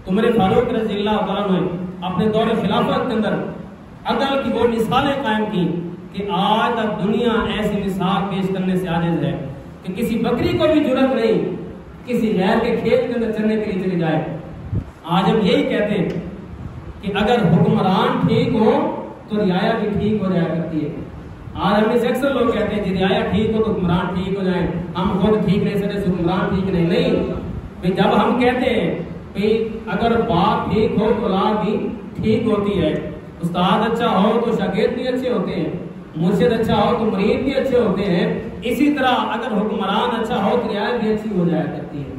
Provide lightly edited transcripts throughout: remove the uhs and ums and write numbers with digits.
عمر فاروق رضی اللہ تعالیٰ نے اپنے دور خلافت کے اندر عدل کی وہ مثالیں قائم کی کہ آج تک دنیا ایسی مثال پیش کرنے سے عاجز ہے کہ کسی بکری کو بھی جرأت نہیں کسی غیر کے کھیت کے اندر چرنے کے لیے چلی جائے۔ آج ہم یہی کہتے ہیں کہ اگر حکمران ٹھیک ہو تو رعایا بھی ٹھیک ہو جایا کرتی ہے۔ آج ہم سے اکثر لوگ کہتے ہیں کہ رعایا ٹھیک ہو تو حکمران ٹھیک ہو جائیں، ہم خود ٹھیک نہیں سکتے حکمران ٹھیک نہیں۔ جب ہم کہتے ہیں کہ اگر باپ ٹھیک ہو تو اولاد بھی ٹھیک ہوتی ہے، استاد اچھا ہو تو شاگرد بھی اچھے ہوتے ہیں، مرشد اچھا ہو تو مرید بھی اچھے ہوتے ہیں، اسی طرح اگر حکمران اچھا ہو تو رعایا بھی اچھی ہو جایا کرتی ہے۔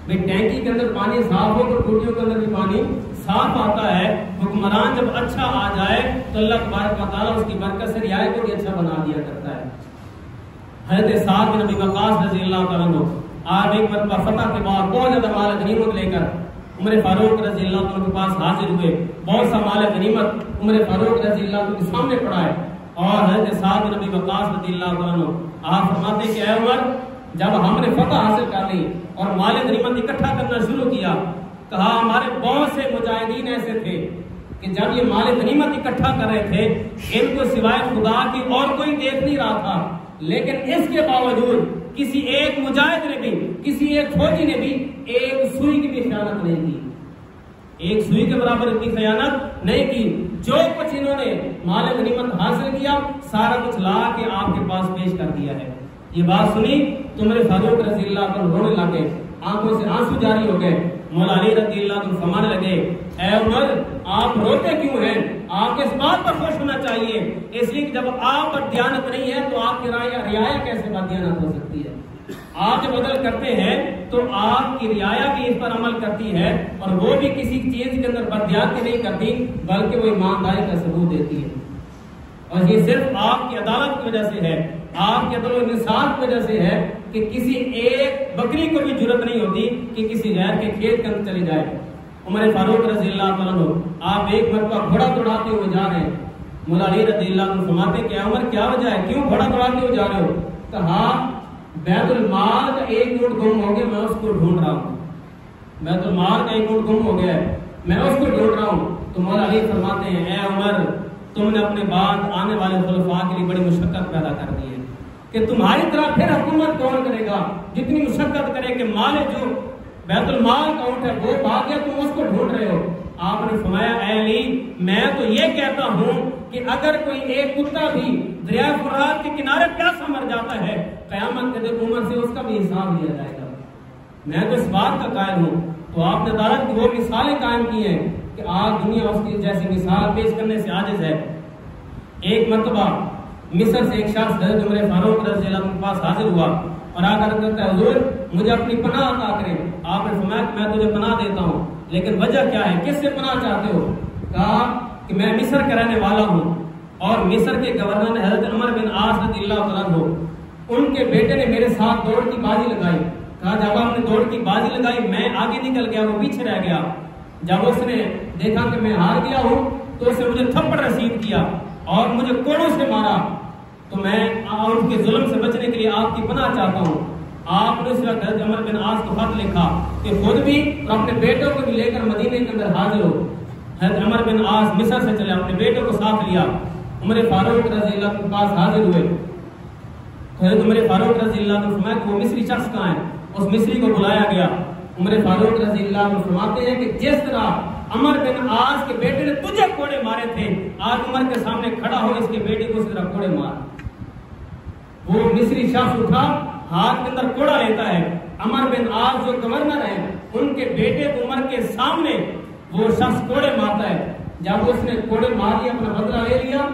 ٹینکی کے اندر پانی صاف ہو تو ٹوٹیوں کے اندر بھی پانی صاف آتا ہے۔ حکمران جب اچھا آ جائے تو اللہ تبارک و تعالیٰ اس کی برکت سے رعایا کو بھی اچھا بنا دیا کرتا ہے۔ حضرت سعد بن ابی وقاص رضی اللہ تعالیٰ عنہ آپ ایک مرتبہ فتح کے بعد بہت زیادہ مال غنیمت لے کر عمر فاروق رضی اللہ تعالیٰ کے پاس حاضر ہوئے۔ بہت سا مال غنیمت عمر فاروق رضی اللہ تعالیٰ کے سامنے پڑا ہے اور حضرت سعد بن ابی وقاص رضی اللہ تعالیٰ عنہ آپ فرماتے ہیں کہ اے عمر، جب ہم نے فتح حاصل کر لی اور مال غنیمت اکٹھا کرنا شروع کیا، کہا ہمارے بہت سے مجاہدین ایسے تھے کہ جب یہ مال غنیمت اکٹھا کر رہے تھے ان کو سوائے خدا کی اور کوئی دیکھ نہیں رہا تھا، لیکن اس کے باوجود کسی ایک مجاہد نے بھی، کسی ایک فوجی نے بھی ایک سوئی کی بھی خیانت نہیں کی، ایک سوئی کے برابر اتنی خیانت نہیں کی۔ جو کچھ انہوں نے مال غنیمت حاصل کیا سارا کچھ لا کے آپ کے پاس پیش کر دیا ہے۔ یہ بات سنی تو عمر فاروق رضی اللہ عنہ رونے لگے، آنکھوں سے آنسو جاری ہو گئے۔ مولا علی رضی اللہ عنہ فرمانے لگے، اے عمر آپ روتے کیوں ہیں؟ آپ کو اس بات پر خوش ہونا چاہیے، اس لیے کہ جب آپ پر دیانت نہیں ہے تو آپ کی رعایا کیسے بددیانت ہو سکتی ہے؟ آپ جب عدل کرتے ہیں تو آپ کی رعایا بھی اس پر عمل کرتی ہے اور وہ بھی کسی چیز کے اندر بددیانتی نہیں کرتی بلکہ وہ ایمانداری کا ثبوت دیتی ہے۔ اور یہ صرف آپ کی عدالت کی وجہ سے ہے، آپ کے عدل و انصاف کی وجہ سے ہے کہ کسی ایک بکری کو بھی جرأت نہیں ہوتی کہ کسی غیر کے کھیت کے اندر چلی جائے۔ عمر فاروق رضی اللہ تعالیٰ عنہ آپ ایک مرتبہ گھوڑا دوڑاتے ہوئے جا رہے ہیں۔ مولا علی رضی اللہ عنہ فرماتے ہیں کہ عمر کیا وجہ ہے، کیوں گھوڑا دوڑاتے ہوئے جا رہے ہو؟ کہا بیت المال کا ایک اونٹ گم ہو گیا، میں اس کو ڈھونڈ رہا ہوں، بیت المال کا ایک اونٹ گم ہو گیا ہے، میں اس کو ڈھونڈ رہا ہوں۔ تو مولا علی فرماتے ہیں اے عمر، تم نے اپنے بعد آنے والے خلفاء کے لیے بڑی مشقت پیدا کر دی ہے کہ تمہاری طرح پھر حکومت کون کرے گا جتنی مشقت کرے کہ مال جو بیت المال کا اونٹ ہے وہ بھاگ گیا، تم اس کو ڈھونڈ رہے ہو۔ آپ نے فرمایا اے علی، میں تو یہ کہتا ہوں کہ اگر کوئی ایک کتا بھی دریائے فرات کے کنارے پیاسا مر جاتا ہے قیامت کے دن عمر سے اس کا بھی حساب لیا جائے گا، میں تو اس بات کا قائل ہوں۔ تو آپ نے عدالت کی وہ مثالیں قائم کی ہیں کہ آج دنیا اس کی جیسی مثال پیش کرنے سے عاجز ہے۔ ایک مرتبہ مصر سے ایک شخص حضرت عمر فاروق رضی اللہ عنہ کے پاس حاضر ہوا اور آ کر کہتا ہے حضور مجھے اپنی پناہ عطا کریں۔ آپ نے فرمایا کہ میں تجھے پناہ دیتا ہوں، لیکن وجہ کیا ہے، کس سے پناہ چاہتے ہو؟ کہا کہ میں مصر کا رہنے والا ہوں اور مصر کے گورنر نے حضرت عمر بن عاص رضی اللہ تعالیٰ عنہ ان کے بیٹے نے میرے ساتھ دوڑ کی بازی لگائی۔ کہا جب آپ نے دوڑ کی بازی لگائی میں آگے نکل گیا، وہ پیچھے رہ گیا۔ جب اس نے دیکھا کہ میں ہار گیا ہوں تو اس نے مجھے تھپڑ رسید کیا اور مجھے کوڑوں سے مارا، تو میں ان کے ظلم سے بچنے کے لیے آپ کی پناہ چاہتا ہوں۔ آپ نے اس وقت حضرت عمر بن عاص کو خط لکھا کہ خود بھی اور اپنے بیٹوں کو بھی لے کر مدینے کے اندر حاضر ہو۔ حضرت عمر بن عاص مصر سے چلے، اپنے بیٹوں کو ساتھ لیا، عمر فاروق رضی اللہ کے پاس حاضر ہوئے۔ حضرت عمر فاروق رضی اللہ عنہ فرمایا کہ وہ مصری شخص کہاں ہے؟ اس مصری کو بلایا گیا۔ عمر فاروق رضی اللہ عنہ فرماتے ہیں کہ جس طرح عمر بن عاص کے بیٹے نے تجھے کوڑے مارے تھے، آج عمر کے سامنے کھڑا ہو اس کے بیٹے کو اس طرح کوڑے مار۔ وہ مصری شخص اٹھا، ہاتھ کے اندر کوڑا لیتا ہے۔ عمر بن عاص جو گورنر ہیں ان کے بیٹے عمر کے سامنے وہ شخص کوڑے مارتا ہے۔ جب اس نے کوڑے مار دیا، اپنا بدلہ لے لیا،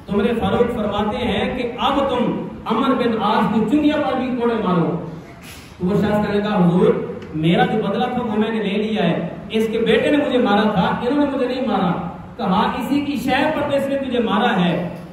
تو عمر فاروق فرماتے ہیں کہ اب تم عمر بن عاص کی چنگیا پر بھی کوڑے مارو۔ تو وہ شخص کہنے لگا حضور میرا جو بدلہ تھا وہ میں نے لے لیا ہے، اس کے بیٹے نے مجھے مارا تھا، انہوں نے مجھے نہیں مارا۔ کہا اسی کی شے پر اس نے تجھے مارا ہے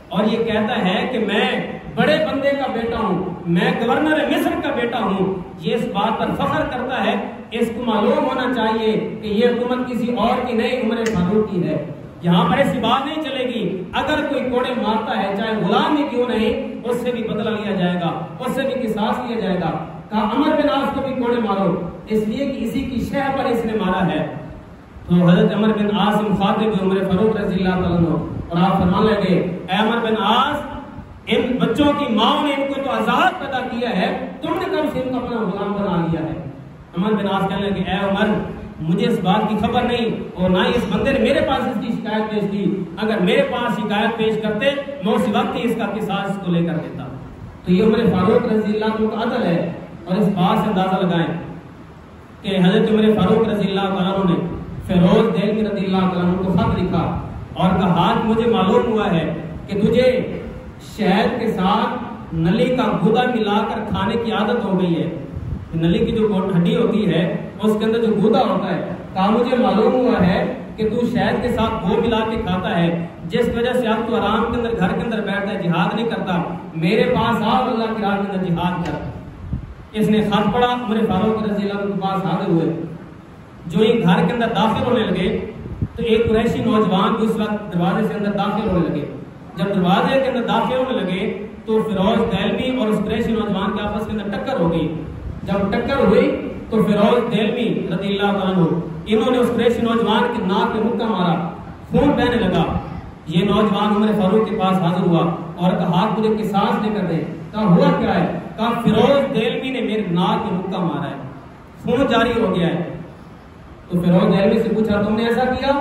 اور یہ کہتا ہے کہ میں بڑے بندے کا بیٹا ہوں، میں گورنر مصر کا بیٹا ہوں، یہ اس بات پر فخر کرتا ہے۔ اس کو معلوم ہونا چاہیے کہ یہ حکومت کسی اور کی نہیں، عمر فاروق کی ہے۔ یہاں پر ایسی بات نہیں چلے گی، اگر کوئی کوڑے مارتا ہے چاہے غلام ہی کیوں نہیں، اس سے بھی بدلہ لیا جائے گا، اس سے بھی قصاص لیا جائے گا۔ کہا عمر بن عاص کو بھی کوڑے مارو، اس لیے کہ اسی کی شے پر اس نے مارا ہے۔ تو حضرت عمر بن عاص مخاطب عمر فاروق رضی اللہ تعالیٰ عنہ اور آپ فرمانے لگے اے عمر بن عاص ان بچوں کی ماں نے ان کو تو آزاد پیدا کیا ہے، تم نے کب سے ان کو اپنا غلام بنا لیا ہے؟ عمر بن عاص کہنے لگے اے عمر مجھے اس بات کی خبر نہیں اور نہ ہی اس بندے نے میرے پاس اس کی شکایت پیش کی، اگر میرے پاس شکایت پیش کرتے میں اسی وقت ہی اس کا قصاص اس کو لے کر دیتا۔ تو یہ عمر فاروق رضی اللہ عنہ کا عدل ہے، اور اس بات سے اندازہ لگائیں کہ حضرت عمر فاروق رضی اللہ عنہ نے فیروز دہلوی رضی اللہ عنہ کو خط لکھا اور کہا کہ مجھے معلوم ہوا ہے کہ تجھے شہد کے ساتھ نلی کا گودا ملا کر کھانے کی عادت ہو گئی ہے، نلی کی جو ہڈی ہوتی ہے اس کے اندر جو گودا ہوتا ہے، کہا مجھے معلوم ہوا ہے کہ تو شہد کے ساتھ وہ ملا کے کھاتا ہے جس وجہ سے اب تو آرام کے اندر گھر کے اندر بیٹھتا ہے، جہاد نہیں کرتا، میرے پاس آ اللہ کی راہ کے اندر جہاد کر۔ اس نے خط پڑھا، عمر فاروق رضی اللہ عنہ کے پاس حاضر ہوئے، جو ہی گھر کے اندر داخل ہونے لگے تو ایک قریشی نوجوان بھی اس وقت دروازے سے اندر داخل ہونے لگے۔ جب دروازے کے اندر داخل ہونے لگے تو فیروز دہلوی اور اس قریشی نوجوان کے آپس کے اندر ٹکر ہو گئی۔ جب ٹکر ہوئی تو فیروز دہلوی رضی اللہ عنہ انہوں نے اس قریشی نوجوان کے ناک پہ مکہ مارا، خون بہنے لگا۔ یہ نوجوان عمر فاروق کے پاس حاضر ہوا اور کہا مجھے قصاص دے کر دیں۔ کہا ہوا کیا ہے؟ کہا فیروز دہلوی نے میرے ناک پہ مکہ مارا ہے، خون جاری ہو گیا ہے۔ تو فیروز دہلوی سے پوچھا تم نے ایسا کیا؟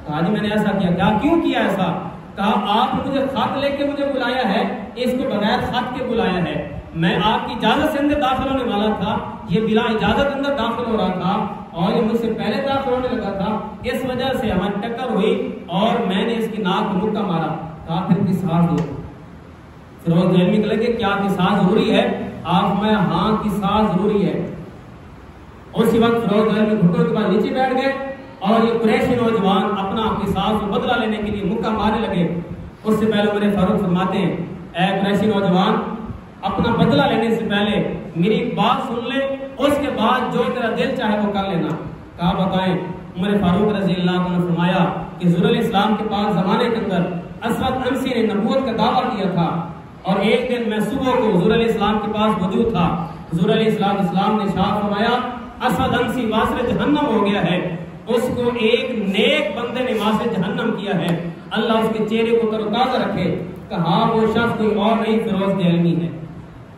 کہا جی میں نے ایسا کیا۔ کیا کیوں کیا ایسا؟ کہا آپ نے مجھے خط لے کے مجھے بلایا ہے، اس کو بغیر خط کے بلایا ہے، میں آپ کی اجازت سے اندر داخل ہونے والا تھا، یہ بلا اجازت اندر داخل ہو رہا تھا اور یہ مجھ سے پہلے داخل ہونے لگا تھا، اس وجہ سے ہماری ٹکر ہوئی اور میں نے اس کی ناک میں مکہ مارا۔ کہا پھر قصاص دو۔ فیروز دہلوی کہ لگے کیا قصاص ضروری ہے؟ آپ میں ہاں قصاص ضروری ہے۔ اسی وقت فیروز دہلوی گھٹنوں کے بعد نیچے بیٹھ گئے اور یہ قریشی نوجوان اپنا قصاص و بدلہ لینے کے لیے مکہ مارنے لگے۔ اس سے پہلے عمر فاروق فرماتے ہیں اے قریشی نوجوان اپنا بدلہ لینے سے پہلے میری بات سن لے، اس کے بعد جو تیرا دل چاہے وہ کر لینا۔ کہا بتائیں؟ عمر فاروق رضی اللہ عنہ نے فرمایا کہ حضور علیہ السلام کے پاس زمانے کے اندر اسود انسی نے نبوت کا دعویٰ کیا تھا اور ایک دن میں صبح کو حضور علیہ السلام کے پاس موجود تھا۔ حضور علیہ السلام نے ارشاد فرمایا اسود انسی واسر جہنم ہو گیا ہے، اس کو ایک نیک بندے نے واسر جہنم کیا ہے، اللہ اس کے چہرے کو تر و تازہ رکھے۔ کہا وہ شخص کوئی اور نہیں فیروز دہلوی ہے،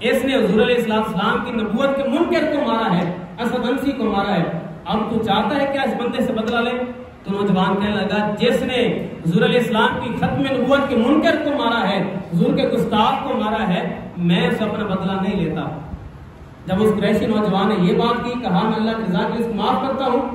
اس نے حضور علیہ السلام کی نبوت کے منکر کو مارا ہے، اسد انسی کو مارا ہے، اب تو چاہتا ہے کیا اس بندے سے بدلہ لے؟ تو نوجوان کہنے لگا جس نے حضور علیہ السلام کی ختم نبوت کے منکر کو مارا ہے، حضور کے گستاخ کو مارا ہے، میں اسے اپنا بدلہ نہیں لیتا۔ جب اس قریشی نوجوان نے یہ بات کی، کہا میں اللہ کی رضا کے لیے اس کو معاف کرتا ہوں،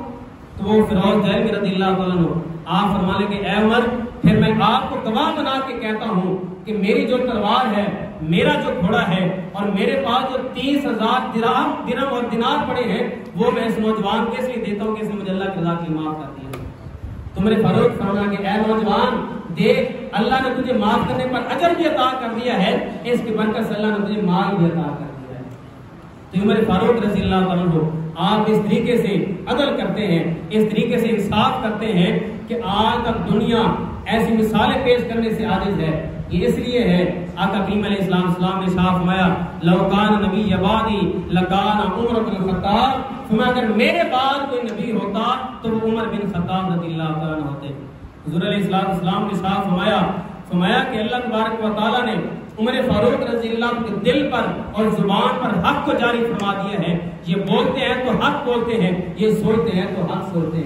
تو وہ فیروز دہلوی رضی اللہ عنہ آپ فرمانے کے اے عمر پھر میں آپ کو گواہ بنا کے کہتا ہوں کہ میری جو تلوار ہے، میرا جو گھوڑا ہے اور میرے پاس جو 30,000 درہم اور دینار پڑے ہیں وہ میں اس نوجوان کو اس لیے دیتا ہوں کہ اس نے مجھے اللہ کی رضا کے لیے معاف کر دیا۔ تو میرے فاروق فرمایا کہ اے نوجوان دیکھ اللہ نے تجھے معاف کرنے پر اجر بھی عطا کر دیا ہے، اس کی برکت سے اللہ نے تجھے مال بھی عطا کر دیا ہے۔ تو عمر فاروق رضی اللہ عنہ آپ اس طریقے سے عدل کرتے ہیں، اس طریقے سے انصاف کرتے ہیں کہ آج تک دنیا ایسی مثالیں پیش کرنے سے عاجز ہے۔ یہ اس لیے ہے آقا کریم علیہ السلام نے صاف فرمایا لو کان نبی بعدی لکان عمر بن الخطاب، فرمایا اگر میرے بعد کوئی نبی ہوتا تو وہ عمر بن خطاب رضی اللہ تعالیٰ عنہ ہوتے۔ حضور علیہ السلام نے صاف فرمایا کہ اللہ تبارک و تعالیٰ نے عمر فاروق رضی اللہ عنہ کے دل پر اور زبان پر حق کو جاری فرما دیا ہے، یہ بولتے ہیں تو حق بولتے ہیں، یہ سوچتے ہیں تو حق سوچتے ہیں۔